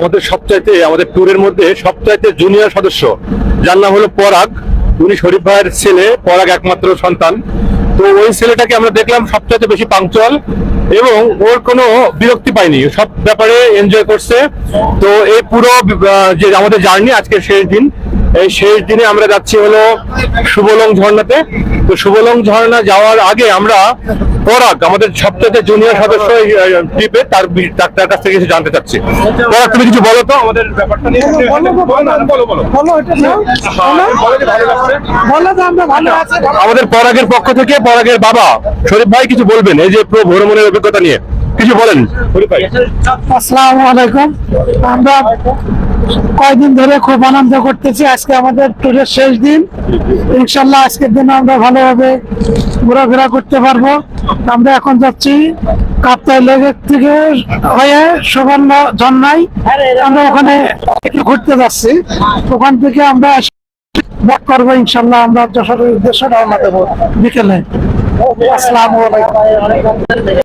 আমাদের ট্যুরের মধ্যে সবচাইতে জুনিয়র সদস্য, যার নাম হলো পরাগ। উনি শরীফ ভাইয়ের ছেলে, পরাগ একমাত্র সন্তান। তো ওই ছেলেটাকে আমরা দেখলাম সবচাইতে বেশি পাংচুয়াল, এবং ওর কোনো বিরক্তি পায়নি, সব ব্যাপারে এনজয় করছে। তো এই পুরো যে আমাদের জার্নি আজকের শেষ দিন, এই শেষ দিনে আমরা যাচ্ছি হলো শুভলং ঝর্ণাতে। তো শুভলং ঝর্ণা যাওয়ার আগে আমরা পরাগ, আমাদের সবচেয়ে জুনিয়র সদস্য ট্রিপে, তার কাছ থেকে কিছু জানতে চাচ্ছি। পরাগ, তুমি কিছু বলো তো আমাদের ব্যাপারটা নিয়ে। আমাদের পরাগের পক্ষ থেকে পরাগের বাবা শরীফ ভাই কিছু বলবেন এই যে ভ্রমণের অভিজ্ঞতা নিয়ে, কিছু বলেন শরীফ ভাই। আসসালামু আলাইকুম। আমরা কয়েকদিন ধরে খুব আনন্দ করতেছি। আজকে আমাদের ট্যুরের শেষ দিন। ইনশাল্লাহ আজকের দিনে আমরা ভালোভাবে ঘোরাফেরা করতে পারবো। আমরা এখন যাচ্ছি কাপ্তাই লেক থেকে হয়ে সুবর্ণ ঝর্ণায়। আমরা ওখানে একটু ঘুরতে যাচ্ছি, ওখান থেকে আমরা ব্যাক করবো ইনশাল্লাহ। আমরা যশোরের উদ্দেশ্যে রওনা দেবো বিকেলে। আসসালামু আলাইকুম।